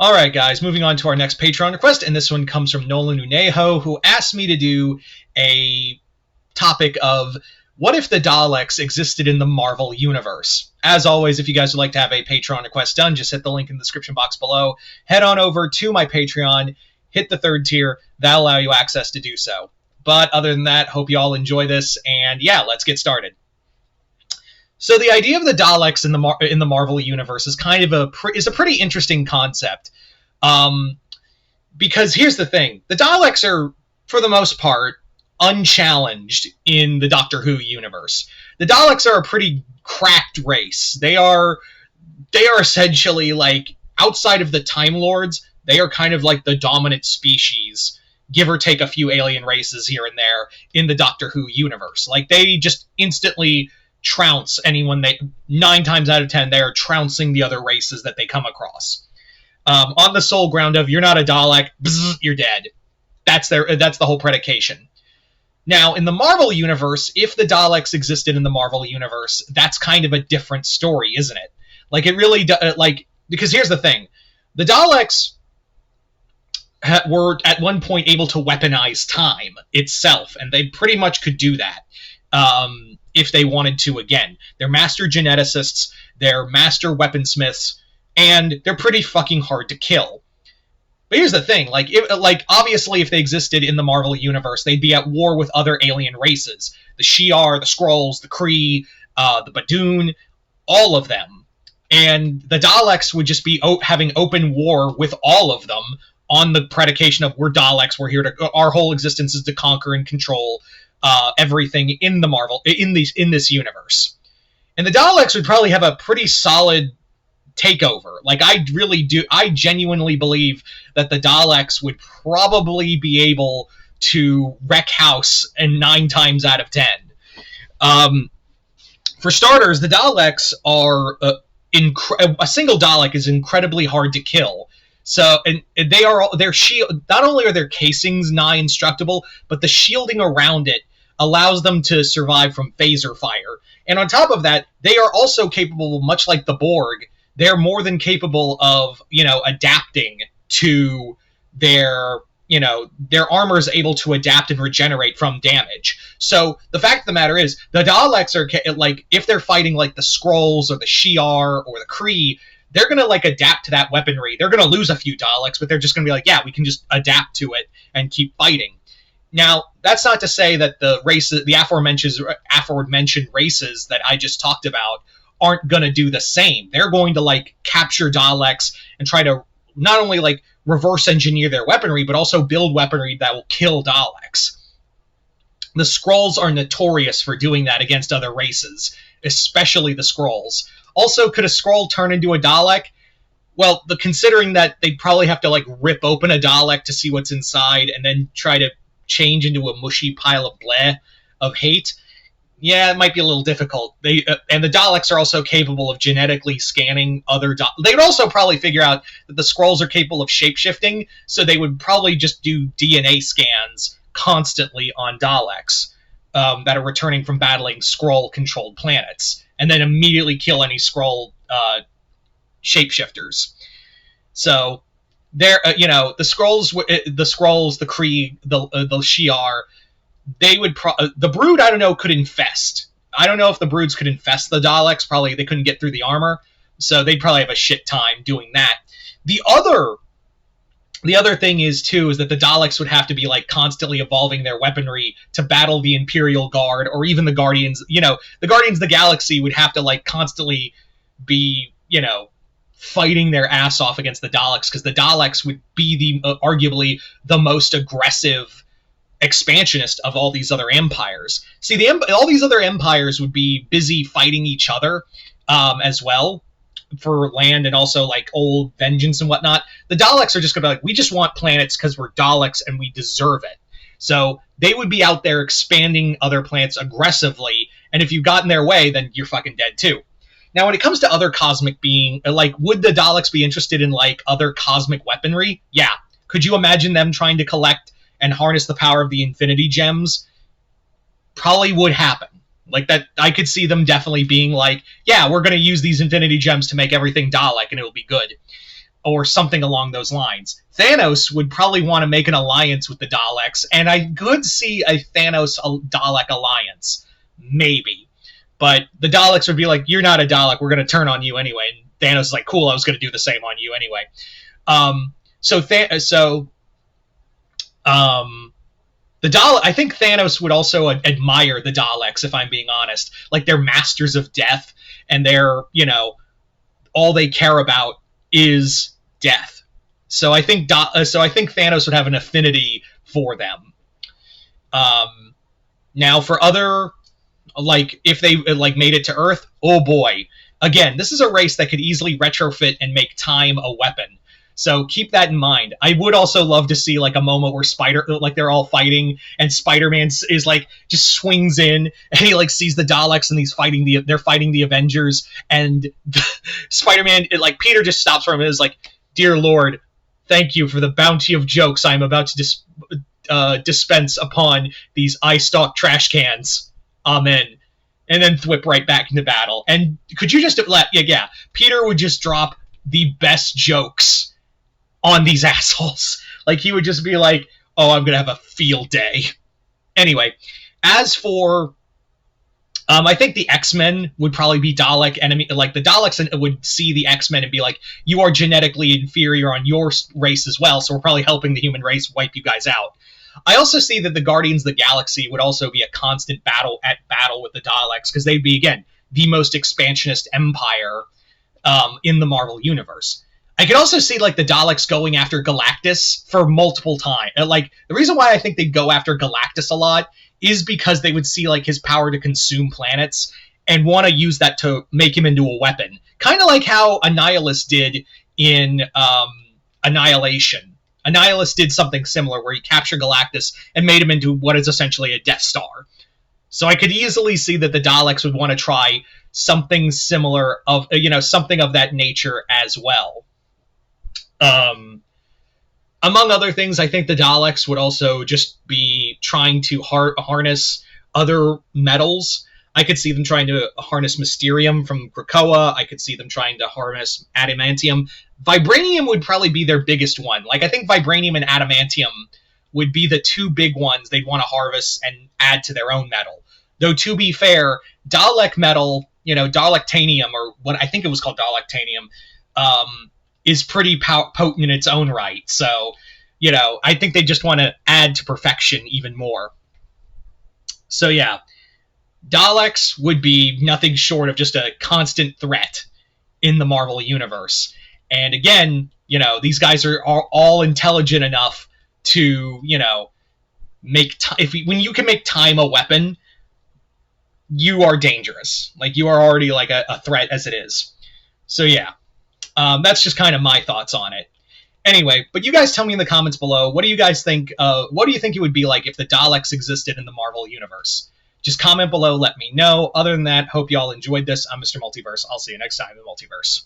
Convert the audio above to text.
Alright guys, moving on to our next Patreon request, and this one comes from Nolan Unejo, who asked me to do a topic of what if the Daleks existed in the Marvel Universe? As always, if you guys would like to have a Patreon request done, just hit the link in the description box below. Head on over to my Patreon, hit the 3rd tier, that'll allow you access to do so. But other than that, hope you all enjoy this, and yeah, let's get started. So the idea of the Daleks in the Marvel Universe is kind of a pretty interesting concept. Because here's the thing. The Daleks are, for the most part, unchallenged in the Doctor Who universe. The Daleks are a pretty cracked race. They are essentially, like, outside of the Time Lords, they are kind of like the dominant species, give or take a few alien races here and there, in the Doctor Who universe. Like, they just instantly trounce anyone 9 times out of 10, they are trouncing the other races that they come across. On the sole ground of, you're not a Dalek, bzz, you're dead. That's the whole predication. Now, in the Marvel Universe, if the Daleks existed in the Marvel Universe, that's kind of a different story, isn't it? Like, it really because here's the thing. The Daleks were at one point able to weaponize time itself, and they pretty much could do that. If they wanted to again. They're master geneticists, they're master weaponsmiths, and they're pretty fucking hard to kill. But here's the thing, obviously if they existed in the Marvel Universe, they'd be at war with other alien races. The Shi'ar, the Skrulls, the Kree, the Badoon, all of them. And the Daleks would just be having open war with all of them on the predication of, we're Daleks, we're here to, our whole existence is to conquer and control everything in this universe. And the Daleks would probably have a pretty solid takeover. Like, I genuinely believe that the Daleks would probably be able to wreck house 9 times out of 10. For starters, the Daleks are a single Dalek is incredibly hard to kill. So, and their shield, not only are their casings nigh indestructible, but the shielding around it allows them to survive from phaser fire. And on top of that, they are also capable, much like the Borg, they're more than capable of, adapting to their armor is able to adapt and regenerate from damage. So the fact of the matter is, the Daleks are, if they're fighting like the Skrulls or the Shi'ar or the Kree, they're going to, adapt to that weaponry. They're going to lose a few Daleks, but they're just going to be like, yeah, we can just adapt to it and keep fighting. Now, that's not to say that the aforementioned races that I just talked about aren't going to do the same. They're going to, capture Daleks and try to not only, reverse engineer their weaponry, but also build weaponry that will kill Daleks. The Skrulls are notorious for doing that against other races, especially the Skrulls. Also, could a Skrull turn into a Dalek? Well, considering that they'd probably have to, rip open a Dalek to see what's inside and then try to change into a mushy pile of bleh of hate, yeah, it might be a little difficult. And the Daleks are also capable of genetically scanning other Daleks. They would also probably figure out that the Skrulls are capable of shapeshifting, so they would probably just do DNA scans constantly on Daleks that are returning from battling Skrull-controlled planets, and then immediately kill any Skrull shapeshifters. So the Skrulls, the Kree, the Shi'ar, they would the Brood, I don't know, could infest. I don't know if the Broods could infest the Daleks. Probably they couldn't get through the armor, so they'd probably have a shit time doing that. The other thing is that the Daleks would have to be constantly evolving their weaponry to battle the Imperial Guard or even the Guardians. The Guardians of the Galaxy would have to constantly be fighting their ass off against the Daleks, because the Daleks would be arguably the most aggressive expansionist of all these other empires. See, all these other empires would be busy fighting each other as well for land, and also old vengeance and whatnot. The Daleks are just gonna be we just want planets because we're Daleks and we deserve it. So they would be out there expanding other planets aggressively, and if you got in their way, then you're fucking dead too. Now, when it comes to other cosmic being, would the Daleks be interested in other cosmic weaponry? Yeah. Could you imagine them trying to collect and harness the power of the Infinity Gems? Probably would happen. That, I could see them definitely being yeah, we're going to use these Infinity Gems to make everything Dalek, and it'll be good. or something along those lines. Thanos would probably want to make an alliance with the Daleks, and I could see a Thanos-Dalek alliance, maybe. But the Daleks would be like, you're not a Dalek, we're going to turn on you anyway. And Thanos is like, cool, I was going to do the same on you anyway. I think Thanos would also admire the Daleks, if I'm being honest. Like, they're masters of death, and they're, all they care about is death. So I think Thanos would have an affinity for them. Now, for other, like, if they made it to Earth, oh boy. Again, this is a race that could easily retrofit and make time a weapon. So keep that in mind. I would also love to see like a moment where they're all fighting, and Spider-Man is like just swings in, and he like sees the Daleks, and they're fighting the Avengers, and Spider-Man, Peter just stops for him and is like, "Dear Lord, thank you for the bounty of jokes I am about to dispense upon these eye-stalk trash cans. Amen." And then thwip right back into battle. And could you just Peter would just drop the best jokes on these assholes. Like, he would just be like, oh, I'm gonna have a field day. Anyway, as for I think the X-Men would probably be Dalek enemy. Like, the Daleks would see the X-Men and be like, you are genetically inferior on your race as well, so we're probably helping the human race wipe you guys out. I also see that the Guardians of the Galaxy would also be a constant battle with the Daleks, because they'd be, again, the most expansionist empire in the Marvel Universe. I could also see, like, the Daleks going after Galactus for multiple times. Like, the reason why I think they'd go after Galactus a lot is because they would see, like, his power to consume planets and want to use that to make him into a weapon. Kind of like how Annihilus did in Annihilation. Annihilus did something similar where he captured Galactus and made him into what is essentially a Death Star. So I could easily see that the Daleks would want to try something similar something of that nature as well. Among other things, I think the Daleks would also just be trying to harness other metals. I could see them trying to harness Mysterium from Krakoa. I could see them trying to harness Adamantium. Vibranium would probably be their biggest one. Like, I think Vibranium and Adamantium would be the two big ones they'd want to harvest and add to their own metal. Though, to be fair, Dalek metal, Dalектanium, or what I think it was called Dalектanium, is pretty potent in its own right. So, I think they just want to add to perfection even more. So, yeah. Daleks would be nothing short of just a constant threat in the Marvel Universe. And again, these guys are all intelligent enough to, when you can make time a weapon, you are dangerous. Like, you are already like a threat as it is. So, yeah. That's just kind of my thoughts on it. Anyway, but you guys tell me in the comments below, what do you guys think? What do you think it would be like if the Daleks existed in the Marvel Universe? Just comment below, let me know. Other than that, hope you all enjoyed this. I'm Mr. Multiverse. I'll see you next time in the Multiverse.